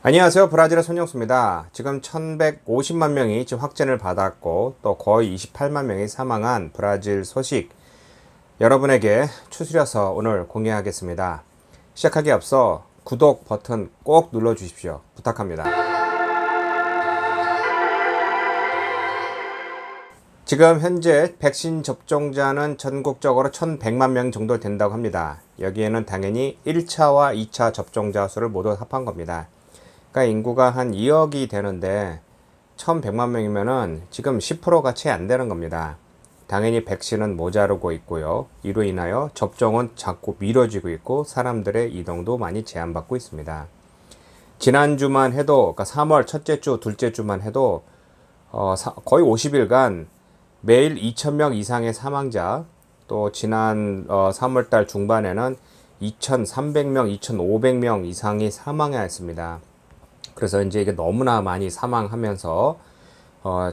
안녕하세요. 브라질의 손영수입니다. 지금 1150만 명이 지금 확진을 받았고 또 거의 28만 명이 사망한 브라질 소식 여러분에게 추스려서 오늘 공유하겠습니다. 시작하기에 앞서 구독 버튼 꼭 눌러 주십시오. 부탁합니다. 지금 현재 백신 접종자는 전국적으로 1100만 명 정도 된다고 합니다. 여기에는 당연히 1차와 2차 접종자 수를 모두 합한 겁니다. 그러니까 인구가 한 2억이 되는데 1100만 명이면은 지금 10%가 채 안 되는 겁니다. 당연히 백신은 모자르고 있고요. 이로 인하여 접종은 자꾸 미뤄지고 있고 사람들의 이동도 많이 제한받고 있습니다. 지난주만 해도 그러니까 3월 첫째 주, 둘째 주만 해도 거의 50일간 매일 2,000명 이상의 사망자, 또 지난 3월달 중반에는 2,300명, 2,500명 이상이 사망했습니다. 그래서 이제 이게 너무나 많이 사망하면서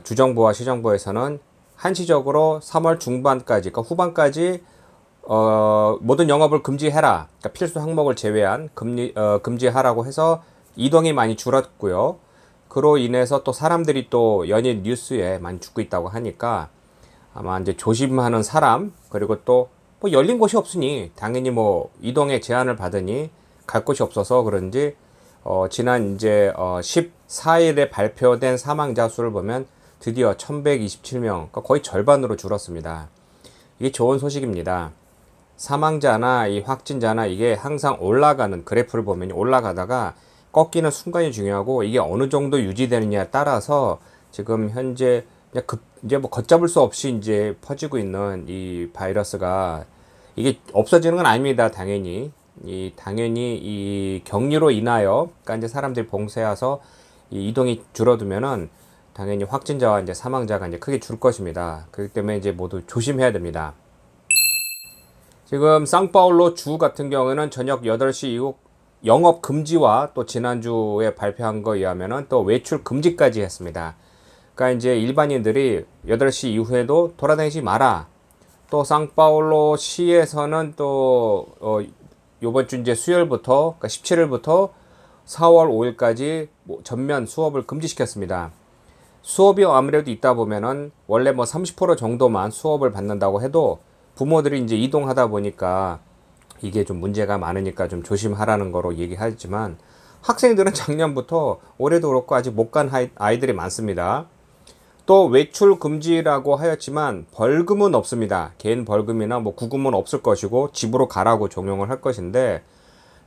주정부와 시정부에서는 한시적으로 3월 중반까지, 그러니까 후반까지 모든 영업을 금지해라. 그러니까 필수 항목을 제외한 금지하라고 해서 이동이 많이 줄었고요. 그로 인해서 또 사람들이 또 연일 뉴스에 많이 죽고 있다고 하니까 아마 이제 조심하는 사람, 그리고 또 뭐 열린 곳이 없으니 당연히 뭐 이동에 제한을 받으니 갈 곳이 없어서 그런지 지난 이제 14일에 발표된 사망자 수를 보면 드디어 1127명, 그러니까 거의 절반으로 줄었습니다. 이게 좋은 소식입니다. 사망자나 이 확진자나 이게 항상 올라가는 그래프를 보면 올라가다가 꺾이는 순간이 중요하고 이게 어느 정도 유지되느냐에 따라서 지금 현재 이제 뭐 걷잡을 수 없이 이제 퍼지고 있는 이 바이러스가 이게 없어지는 건 아닙니다. 당연히 이 격리로 인하여 그러니까 이제 사람들이 봉쇄해서 이 이동이 줄어들면은 당연히 확진자와 이제 사망자가 이제 크게 줄 것입니다. 그렇기 때문에 이제 모두 조심해야 됩니다. 지금 상파울로 주 같은 경우에는 저녁 8시 이후 영업 금지와 또 지난주에 발표한 거에 의하면은 또 외출 금지까지 했습니다. 그러니까 이제 일반인들이 8시 이후에도 돌아다니지 마라. 또 상파울로 시에서는 또 요번 주 이제 수요일부터 그러니까 17일부터 4월 5일까지 전면 수업을 금지시켰습니다. 수업이 아무래도 있다 보면은 원래 뭐 30% 정도만 수업을 받는다고 해도 부모들이 이제 이동하다 보니까 이게 좀 문제가 많으니까 좀 조심하라는 거로 얘기하지만 학생들은 작년부터 올해도 그렇고 아직 못 간 아이들이 많습니다. 또 외출 금지라고 하였지만 벌금은 없습니다. 개인 벌금이나 뭐 구금은 없을 것이고 집으로 가라고 적용을 할 것인데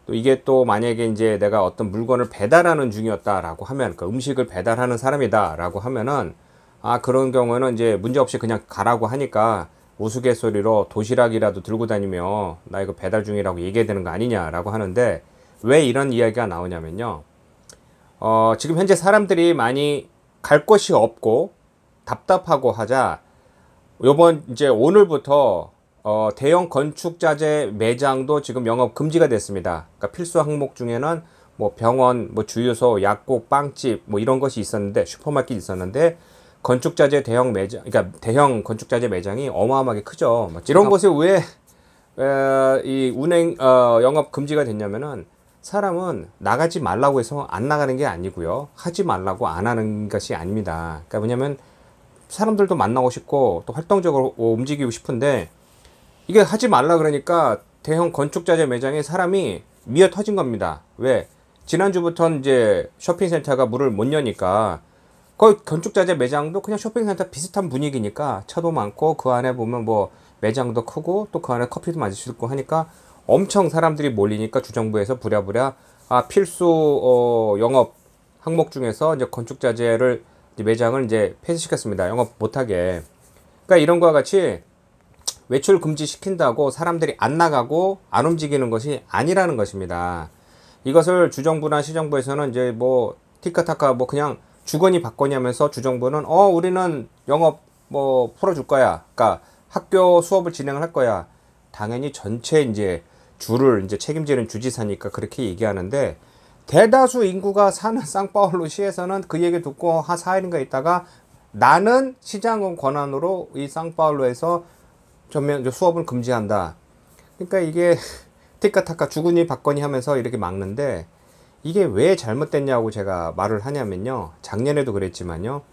또 이게 또 만약에 이제 내가 어떤 물건을 배달하는 중이었다라고 하면 그 음식을 배달하는 사람이다라고 하면은 그런 경우는 이제 문제 없이 그냥 가라고 하니까 우스갯소리로 도시락이라도 들고 다니며 나 이거 배달 중이라고 얘기해야 되는 거 아니냐라고 하는데 왜 이런 이야기가 나오냐면요. 지금 현재 사람들이 많이 갈 곳이 없고 답답하고 하자 요번 이제 오늘부터 대형 건축자재 매장도 지금 영업 금지가 됐습니다. 그러니까 필수 항목 중에는 뭐 병원, 뭐 주유소, 약국, 빵집 뭐 이런 것이 있었는데 슈퍼마켓 있었는데 건축자재 대형 매장, 그러니까 대형 건축자재 매장이 어마어마하게 크죠. 이런 곳에 왜 이 운행 영업 금지가 됐냐면은 사람은 나가지 말라고 해서 안 나가는 게 아니고요. 하지 말라고 안 하는 것이 아닙니다. 그러니까 뭐냐면 사람들도 만나고 싶고 또 활동적으로 움직이고 싶은데 이게 하지 말라 그러니까 대형 건축자재 매장에 사람이 미어 터진 겁니다. 왜? 지난주부터는 이제 쇼핑센터가 문을 못 여니까 거의 건축자재 매장도 그냥 쇼핑센터 비슷한 분위기니까 차도 많고 그 안에 보면 뭐 매장도 크고 또 그 안에 커피도 마실 수 있고 하니까 엄청 사람들이 몰리니까 주정부에서 부랴부랴 필수 영업 항목 중에서 이제 건축자재를 매장을 이제 폐쇄시켰습니다. 영업 못하게. 그러니까 이런 거와 같이 외출 금지 시킨다고 사람들이 안 나가고 안 움직이는 것이 아니라는 것입니다. 이것을 주정부나 시정부에서는 이제 뭐 티카타카 뭐 그냥 주거니 받거니 하면서 주정부는 우리는 영업 뭐 풀어줄 거야. 그러니까 학교 수업을 진행을 할 거야. 당연히 전체 이제 주를 이제 책임지는 주지사니까 그렇게 얘기하는데 대다수 인구가 사는 상파울루 시에서는 그 얘기 듣고 한 4일인가 있다가 나는 시장 권한으로 이 상파울루에서 전면 수업을 금지한다. 그러니까 이게 티카타카 주거니 받거니 하면서 이렇게 막는데 이게 왜 잘못됐냐고 제가 말을 하냐면요. 작년에도 그랬지만요.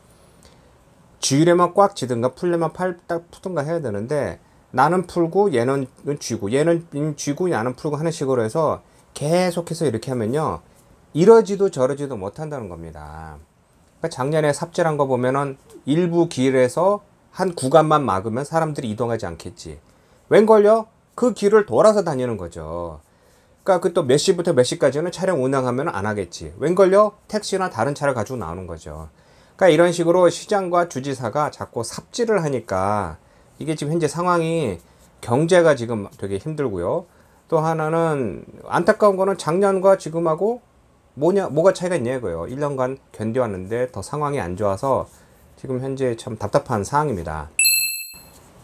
쥐려면 꽉 쥐든가 풀려면 팔딱 푸든가 해야 되는데 나는 풀고 얘는 쥐고 얘는 쥐고 나는 풀고 하는 식으로 해서 계속해서 이렇게 하면요. 이러지도 저러지도 못한다는 겁니다. 그러니까 작년에 삽질한 거 보면은 일부 길에서 한 구간만 막으면 사람들이 이동하지 않겠지. 웬걸요? 그 길을 돌아서 다니는 거죠. 그러니까 그 또 몇 시부터 몇 시까지는 차량 운항하면 안 하겠지. 웬걸요? 택시나 다른 차를 가지고 나오는 거죠. 그러니까 이런 식으로 시장과 주지사가 자꾸 삽질을 하니까 이게 지금 현재 상황이 경제가 지금 되게 힘들고요. 또 하나는 안타까운 거는 작년과 지금하고 뭐가 차이가 있냐 이거예요. 1년간 견뎌왔는데 더 상황이 안 좋아서 지금 현재 참 답답한 상황입니다.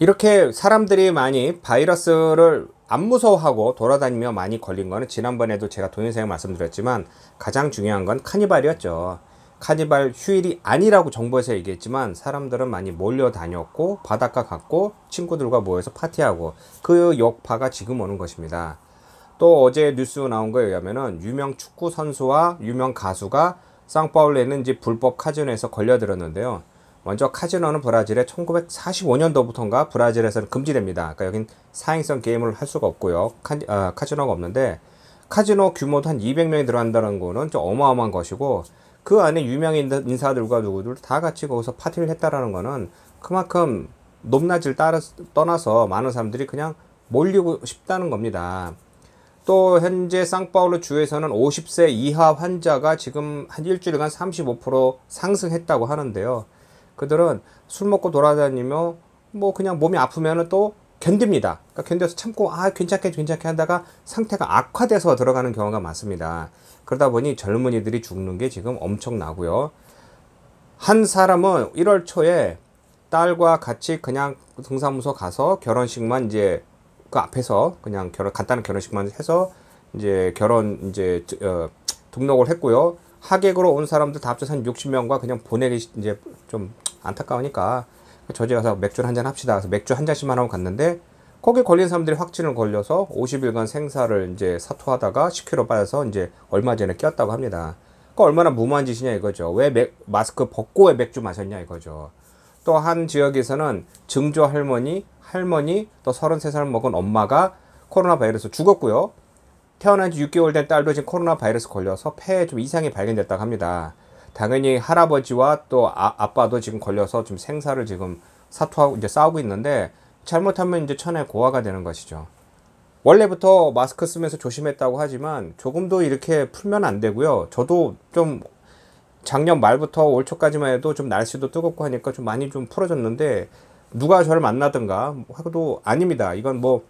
이렇게 사람들이 많이 바이러스를 안 무서워하고 돌아다니며 많이 걸린 거는 지난번에도 제가 동영상에 말씀드렸지만 가장 중요한 건 카니발이었죠. 카니발 휴일이 아니라고 정부에서 얘기했지만 사람들은 많이 몰려다녔고 바닷가 갔고 친구들과 모여서 파티하고 그 여파가 지금 오는 것입니다. 또 어제 뉴스 나온 거에 의하면은 유명 축구 선수와 유명 가수가 상파울루에 있는 이제 불법 카지노에서 걸려들었는데요. 먼저 카지노는 브라질에 1945년도부터인가 브라질에서는 금지됩니다. 그러니까 여긴 사행성 게임을 할 수가 없고요. 카지노가 없는데 카지노 규모도 한 200명이 들어간다는 거는 좀 어마어마한 것이고 그 안에 유명 인사들과 누구들 다 같이 거기서 파티를 했다라는 거는 그만큼 높낮이를 떠나서 많은 사람들이 그냥 몰리고 싶다는 겁니다. 또 현재 상파울루 주에서는 50세 이하 환자가 지금 한 일주일간 35% 상승했다고 하는데요. 그들은 술 먹고 돌아다니며 뭐 그냥 몸이 아프면은 또 견딥니다. 그러니까 견뎌서 참고 괜찮게 하다가 상태가 악화돼서 들어가는 경우가 많습니다. 그러다 보니 젊은이들이 죽는 게 지금 엄청나고요. 한 사람은 1월 초에 딸과 같이 그냥 등사무소 가서 결혼식만 이제 그 앞에서 그냥 간단한 결혼식만 해서 이제 등록을 했고요. 하객으로 온 사람들 다 합쳐서 한 60명과 그냥 보내기 이제 좀 안타까우니까 저 집에 가서 맥주 한잔 합시다. 그래서 맥주 한 잔씩만 하고 갔는데 거기 걸린 사람들이 확진을 걸려서 50일간 생사를 이제 사투하다가 10kg 빠져서 이제 얼마 전에 꼈다고 합니다. 그러니까 얼마나 무모한 짓이냐 이거죠. 왜 마스크 벗고 왜 맥주 마셨냐 이거죠. 또 한 지역에서는 증조 할머니 또 33살 먹은 엄마가 코로나 바이러스 죽었고요. 태어난 지 6개월 된 딸도 지금 코로나 바이러스 걸려서 폐에 좀 이상이 발견됐다고 합니다. 당연히 할아버지와 또 아빠도 지금 걸려서 지금 생사를 지금 사투하고 이제 싸우고 있는데 잘못하면 이제 천하의 고아가 되는 것이죠. 원래부터 마스크 쓰면서 조심했다고 하지만 조금도 이렇게 풀면 안 되고요. 저도 좀 작년 말부터 올 초까지만 해도 좀 날씨도 뜨겁고 하니까 좀 많이 좀 풀어졌는데 누가 저를 만나든가 하고도 아닙니다. 이건 뭐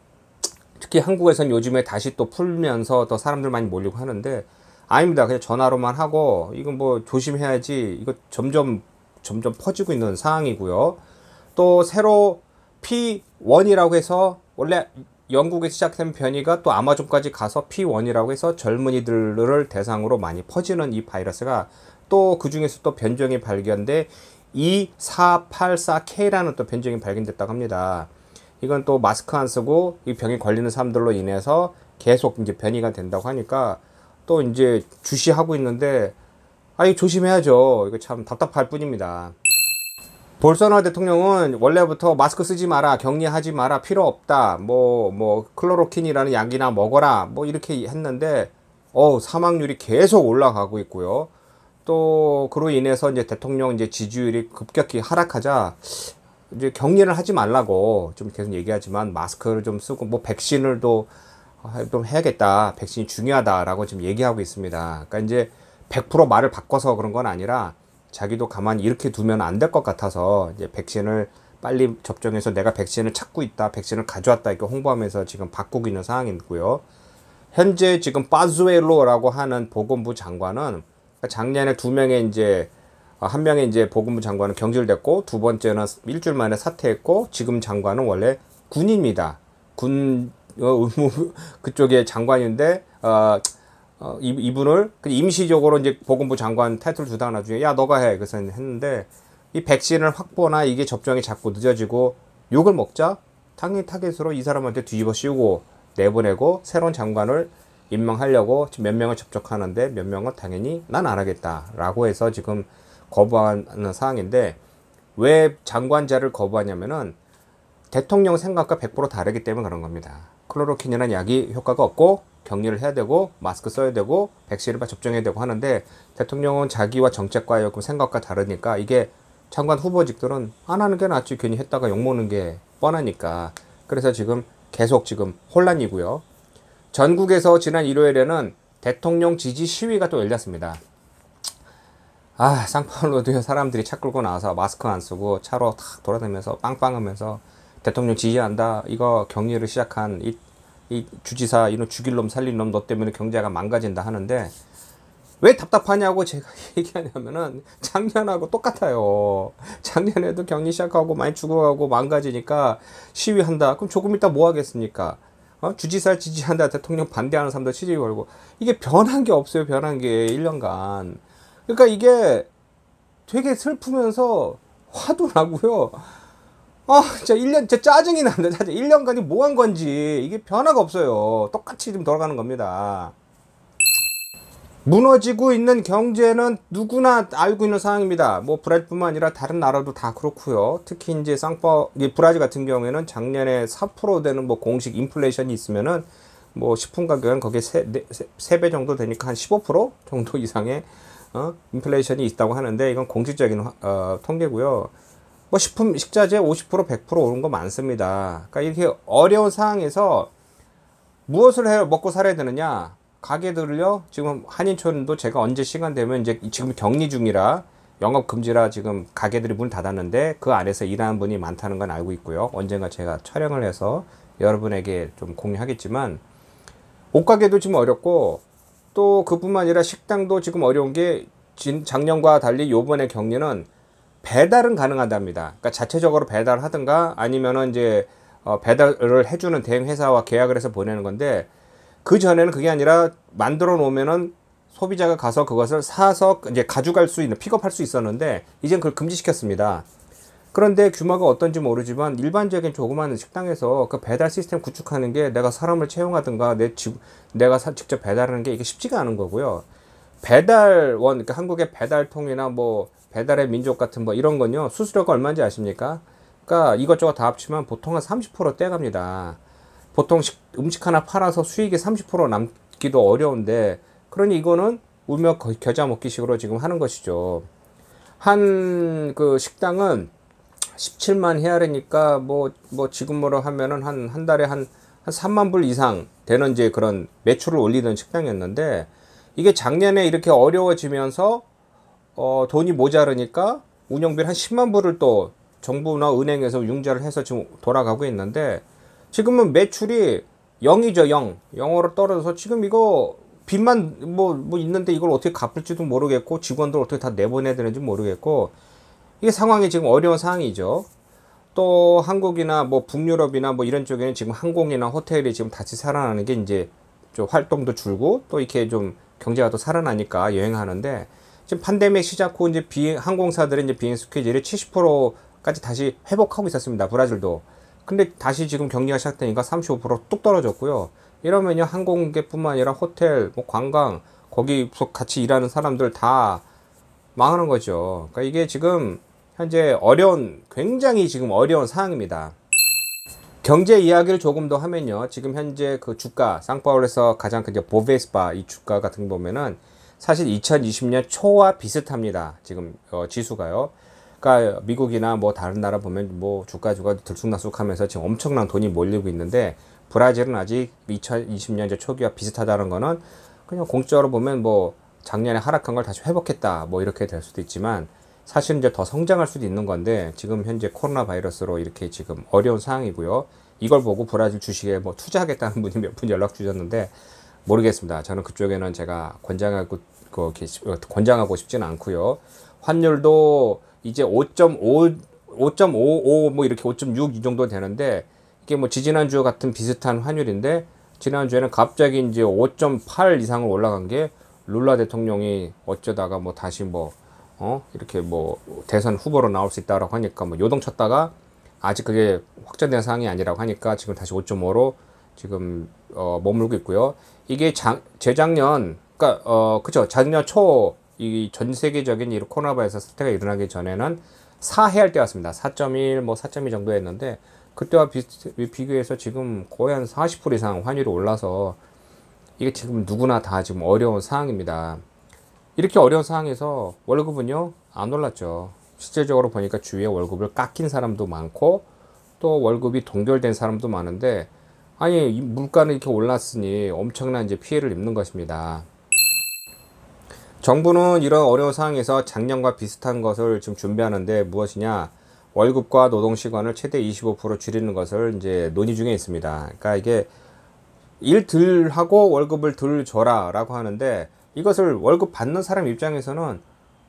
특히 한국에선 요즘에 다시 또 풀면서 더 사람들 많이 몰리고 하는데 아닙니다. 그냥 전화로만 하고 이건 뭐 조심해야지. 이거 점점 퍼지고 있는 상황이고요. 또 새로 P1이라고 해서 원래 영국에 시작된 변이가 또 아마존까지 가서 P1이라고 해서 젊은이들을 대상으로 많이 퍼지는 이 바이러스가 또 그 중에서 또 변종이 발견돼 2484K라는 또 변종이 발견됐다고 합니다. 이건 또 마스크 안 쓰고 이 병에 걸리는 사람들로 인해서 계속 이제 변이가 된다고 하니까 또 이제 주시하고 있는데 이거 조심해야죠. 이거 참 답답할 뿐입니다. 볼소나로 대통령은 원래부터 마스크 쓰지 마라, 격리하지 마라, 필요 없다, 뭐 클로로킨이라는 약이나 먹어라, 뭐 이렇게 했는데 사망률이 계속 올라가고 있고요. 또 그로 인해서 이제 대통령 이제 지지율이 급격히 하락하자 이제 격리를 하지 말라고 좀 계속 얘기하지만 마스크를 좀 쓰고 뭐 백신을 좀 해야겠다, 백신이 중요하다라고 지금 얘기하고 있습니다. 그러니까 이제 100% 말을 바꿔서 그런 건 아니라 자기도 가만히 이렇게 두면 안 될 것 같아서 이제 백신을 빨리 접종해서 내가 백신을 찾고 있다, 백신을 가져왔다 이렇게 홍보하면서 지금 바꾸고 있는 상황이고요. 현재 지금 파주엘로라고 하는 보건부 장관은 작년에 한 명의 이제 보건부 장관은 경질됐고 두 번째는 일주일 만에 사퇴했고 지금 장관은 원래 군입니다. 군 의무 그쪽의 장관인데 이분을 임시적으로 이제 보건부 장관 타이틀 주다가 나중에 야 너가 해 그래서 했는데 이 백신을 확보나 이게 접종이 자꾸 늦어지고 욕을 먹자 당연히 타겟으로 이 사람한테 뒤집어 씌우고 내보내고 새로운 장관을 임명하려고 지금 몇 명을 접촉하는데 몇 명은 당연히 난 안 하겠다라고 해서 지금 거부하는 상황인데, 왜 장관자를 거부하냐면은 대통령 생각과 100% 다르기 때문에 그런 겁니다. 클로로킨이라는 약이 효과가 없고 격리를 해야 되고 마스크 써야 되고 백신을 접종해야 되고 하는데, 대통령은 자기와 정책과 생각과 다르니까 이게 장관 후보직들은 안 하는 게 낫지, 괜히 했다가 욕먹는 게 뻔하니까. 그래서 지금 계속 지금 혼란이고요. 전국에서 지난 일요일에는 대통령 지지 시위가 또 열렸습니다. 상파울로도 사람들이 차 끌고 나와서 마스크 안 쓰고 차로 탁 돌아다니면서 빵빵하면서 대통령 지지한다, 이거 격리를 시작한 이 주지사, 이놈 죽일 놈 살릴 놈, 너 때문에 경제가 망가진다 하는데, 왜 답답하냐고 제가 얘기하냐면은 작년하고 똑같아요. 작년에도 격리 시작하고 많이 죽어가고 망가지니까 시위한다. 그럼 조금 이따 뭐 하겠습니까? 주지사 지지한다, 대통령 반대하는 사람들 시비 걸고. 이게 변한 게 없어요. 변한 게 1년간. 그러니까 이게 되게 슬프면서 화도 나고요. 진짜 1년, 진짜 짜증이 난다. 진짜 1년간이 뭐 한 건지 이게 변화가 없어요. 똑같이 지금 돌아가는 겁니다. 무너지고 있는 경제는 누구나 알고 있는 상황입니다. 뭐 브라질뿐만 아니라 다른 나라도 다 그렇고요. 특히 이제 브라질 같은 경우에는 작년에 4% 되는 뭐 공식 인플레이션이 있으면은 뭐 식품 가격은 거기에 3배 정도 되니까 한 15% 정도 이상의 인플레이션이 있다고 하는데, 이건 공식적인 통계고요. 뭐 식자재 50% 100% 오른 거 많습니다. 그러니까 이렇게 어려운 상황에서 무엇을 먹고 살아야 되느냐? 가게들을요, 지금 한인촌도 제가 언제 시간 되면, 이제 지금 격리 중이라 영업 금지라 지금 가게들이 문 닫았는데 그 안에서 일하는 분이 많다는 건 알고 있고요. 언젠가 제가 촬영을 해서 여러분에게 좀 공유하겠지만, 옷가게도 지금 어렵고, 또 그뿐만 아니라 식당도 지금 어려운 게, 작년과 달리 요번에 격리는 배달은 가능하답니다. 그러니까 자체적으로 배달을 하든가 아니면은 이제 배달을 해주는 대행 회사와 계약을 해서 보내는 건데, 그 전에는 그게 아니라 만들어 놓으면은 소비자가 가서 그것을 사서 이제 가져갈 수 있는, 픽업할 수 있었는데 이젠 그걸 금지시켰습니다. 그런데 규모가 어떤지 모르지만 일반적인 조그마한 식당에서 그 배달 시스템 구축하는 게, 내가 사람을 채용하든가 내가 직접 배달하는 게 이게 쉽지가 않은 거고요. 그러니까 한국의 배달통이나 뭐 배달의 민족 같은 뭐 이런 건요, 수수료가 얼마인지 아십니까? 그러니까 이것저것 다 합치면 보통 한 30% 떼갑니다. 보통 음식 하나 팔아서 수익이 30% 남기도 어려운데, 그러니 이거는 울며 겨자 먹기식으로 지금 하는 것이죠. 한 그 식당은 17만 헤아리니까 뭐 지금으로 하면은 한 달에 한 3만 불 이상 되는 이제 그런 매출을 올리던 식당이었는데, 이게 작년에 이렇게 어려워지면서 돈이 모자르니까 운영비를 한 10만 불을 또 정부나 은행에서 융자를 해서 지금 돌아가고 있는데, 지금은 매출이 0이죠. 0으로 떨어져서 지금 이거 빚만 뭐 있는데 이걸 어떻게 갚을지도 모르겠고, 직원들 어떻게 다 내보내야 되는지 모르겠고, 이게 상황이 지금 어려운 상황이죠. 또 한국이나 뭐 북유럽이나 뭐 이런 쪽에는 지금 항공이나 호텔이 지금 다시 살아나는 게, 이제 좀 활동도 줄고 또 이렇게 좀 경제가 또 살아나니까 여행하는데, 지금 팬데믹 시작 후 이제 항공사들의 이제 비행 스케줄이 70%까지 다시 회복하고 있었습니다. 브라질도. 근데 다시 지금 격리가 시작되니까 35%뚝 떨어졌고요. 이러면요, 항공객뿐만 아니라 호텔, 뭐 관광, 거기서 같이 일하는 사람들 다 망하는 거죠. 그러니까 이게 지금 현재 굉장히 지금 어려운 상황입니다. 경제 이야기를 조금 더 하면요, 지금 현재 그 주가, 상파울에서 가장 큰 보베스파 이 주가 같은 거 보면은 사실 2020년 초와 비슷합니다. 지금 지수가요. 그러니까 미국이나 뭐 다른 나라 보면 뭐 주가가 들쑥날쑥하면서 지금 엄청난 돈이 몰리고 있는데, 브라질은 아직 2020년 초기와 비슷하다는 거는 그냥 공적으로 보면 뭐 작년에 하락한 걸 다시 회복했다 뭐 이렇게 될 수도 있지만, 사실은 이제 더 성장할 수도 있는 건데, 지금 현재 코로나 바이러스로 이렇게 지금 어려운 상황이고요. 이걸 보고 브라질 주식에 뭐 투자하겠다는 분이 몇 분 연락 주셨는데 모르겠습니다. 저는 그쪽에는 제가 권장하고 싶지는 않고요. 환율도 이제 5.55 뭐 이렇게 5.6 이 정도 되는데, 이게 뭐 지지난주 같은 비슷한 환율인데, 지난주에는 갑자기 이제 5.8 이상을 올라간 게, 룰라 대통령이 어쩌다가 뭐 다시 이렇게 뭐 대선 후보로 나올 수 있다라고 하니까 뭐 요동쳤다가, 아직 그게 확정된 사항이 아니라고 하니까 지금 다시 5.5로 지금 머물고 있고요. 이게 재작년, 그러니까 그쵸, 작년 초 이 전 세계적인 이 코로나 바이러스 사태가 일어나기 전에는 4해할 때였습니다. 4.1, 뭐 4.2 정도였는데 그때와 비교해서 지금 거의 한 40% 이상 환율이 올라서 이게 지금 누구나 다 지금 어려운 상황입니다. 이렇게 어려운 상황에서 월급은요 안 올랐죠. 실질적으로 보니까 주위에 월급을 깎인 사람도 많고 또 월급이 동결된 사람도 많은데, 아니 이 물가는 이렇게 올랐으니 엄청난 이제 피해를 입는 것입니다. 정부는 이런 어려운 상황에서 작년과 비슷한 것을 지금 준비하는데 무엇이냐, 월급과 노동 시간을 최대 25% 줄이는 것을 이제 논의 중에 있습니다. 그러니까 이게 일 덜 하고 월급을 덜 줘라 라고 하는데, 이것을 월급 받는 사람 입장에서는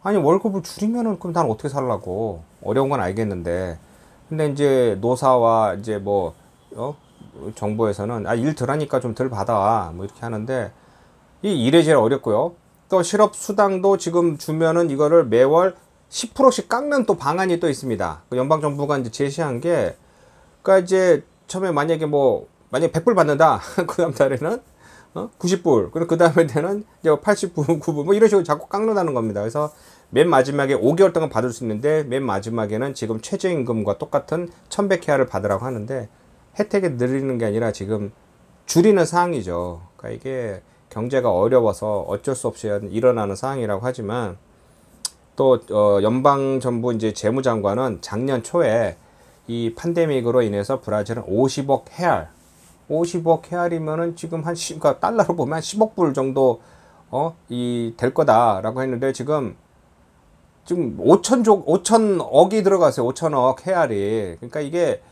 아니 월급을 줄이면은 그럼 난 어떻게 살라고, 어려운 건 알겠는데, 근데 이제 노사와 이제 뭐 정부에서는 일 덜 하니까 좀 덜 받아 뭐 이렇게 하는데, 이 일이 제일 어렵고요. 또 실업 수당도 지금 주면은 이거를 매월 10%씩 깎는 또 방안이 또 있습니다. 그 연방 정부가 이제 제시한 게, 그러니까 이제 처음에 만약에 100불 받는다. 그 다음 달에는 90불. 그리고 그 다음에 되는 이제 89불, 9불 뭐 이런 식으로 자꾸 깎는다는 겁니다. 그래서 맨 마지막에 5개월 동안 받을 수 있는데 맨 마지막에는 지금 최저임금과 똑같은 1100헤아를 받으라고 하는데, 혜택이 늘리는 게 아니라 지금 줄이는 상황이죠. 그러니까 이게 경제가 어려워서 어쩔 수 없이 일어나는 상황이라고 하지만, 또 연방 정부 이제 재무장관은 작년 초에 이 팬데믹으로 인해서 브라질은 50억 헤알, 50억 헤알이면은 지금 그러니까 달러로 보면 10억 불 정도 될 거다라고 했는데, 지금 5천억이 들어갔어요. 5천억 헤알이. 그러니까 이게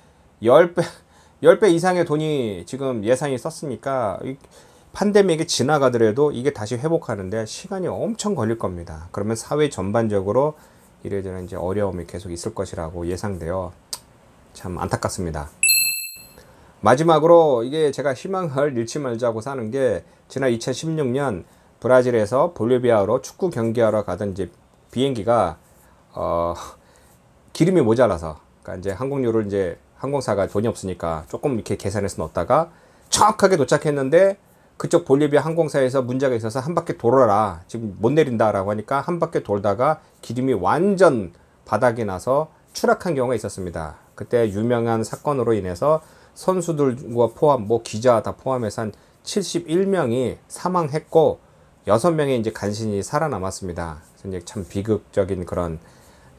10배 이상의 돈이 지금 예산이 썼으니까 팬데믹이 지나가더라도 이게 다시 회복하는데 시간이 엄청 걸릴 겁니다. 그러면 사회 전반적으로 이래저래 이제 어려움이 계속 있을 것이라고 예상돼요. 참 안타깝습니다. 마지막으로 이게 제가 희망을 잃지 말자고 사는 게, 지난 2016년 브라질에서 볼리비아로 축구 경기하러 가던 이제 비행기가 기름이 모자라서, 그러니까 이제 항공료를 이제 항공사가 돈이 없으니까 조금 이렇게 계산해서 넣었다가 정확하게 도착했는데, 그쪽 볼리비아 항공사에서 문제가 있어서 한 바퀴 돌아라, 지금 못 내린다라고 하니까 한 바퀴 돌다가 기름이 완전 바닥이 나서 추락한 경우가 있었습니다. 그때 유명한 사건으로 인해서 선수들과 포함, 기자 다 포함해서 한 71명이 사망했고 6명이 이제 간신히 살아남았습니다. 그래서 이제 참 비극적인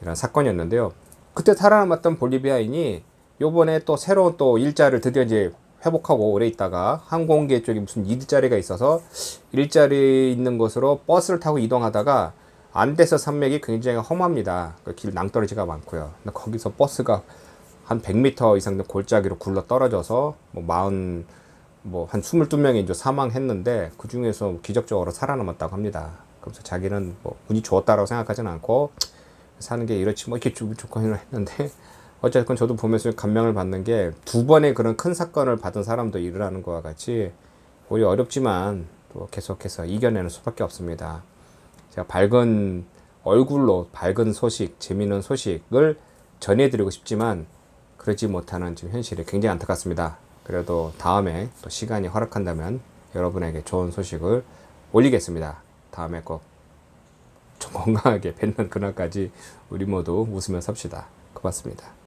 이런 사건이었는데요. 그때 살아남았던 볼리비아인이 요번에 또 새로운 또 일자를 드디어 이제 회복하고 오래 있다가 항공계 쪽에 무슨 일자리가 있어서 일자리 있는 곳으로 버스를 타고 이동하다가 안데스 산맥이 굉장히 험합니다. 길 낭떠러지가 많고요. 근데 거기서 버스가 한 100m 이상 된 골짜기로 굴러 떨어져서 한 22명이 이제 사망했는데, 그 중에서 기적적으로 살아남았다고 합니다. 그래서 자기는 운이 좋았다라고 생각하지는 않고 사는 게 이렇지 이렇게 좋거니를 했는데, 어쨌든 저도 보면서 감명을 받는 게, 2번의 그런 큰 사건을 받은 사람도 일어나는 것과 같이 우리 어렵지만 또 계속해서 이겨내는 수밖에 없습니다. 제가 밝은 얼굴로 밝은 소식, 재미있는 소식을 전해드리고 싶지만 그러지 못하는 지금 현실이 굉장히 안타깝습니다. 그래도 다음에 또 시간이 허락한다면 여러분에게 좋은 소식을 올리겠습니다. 다음에 꼭 좀 건강하게 뵙는 그날까지 우리 모두 웃으며 삽시다. 고맙습니다.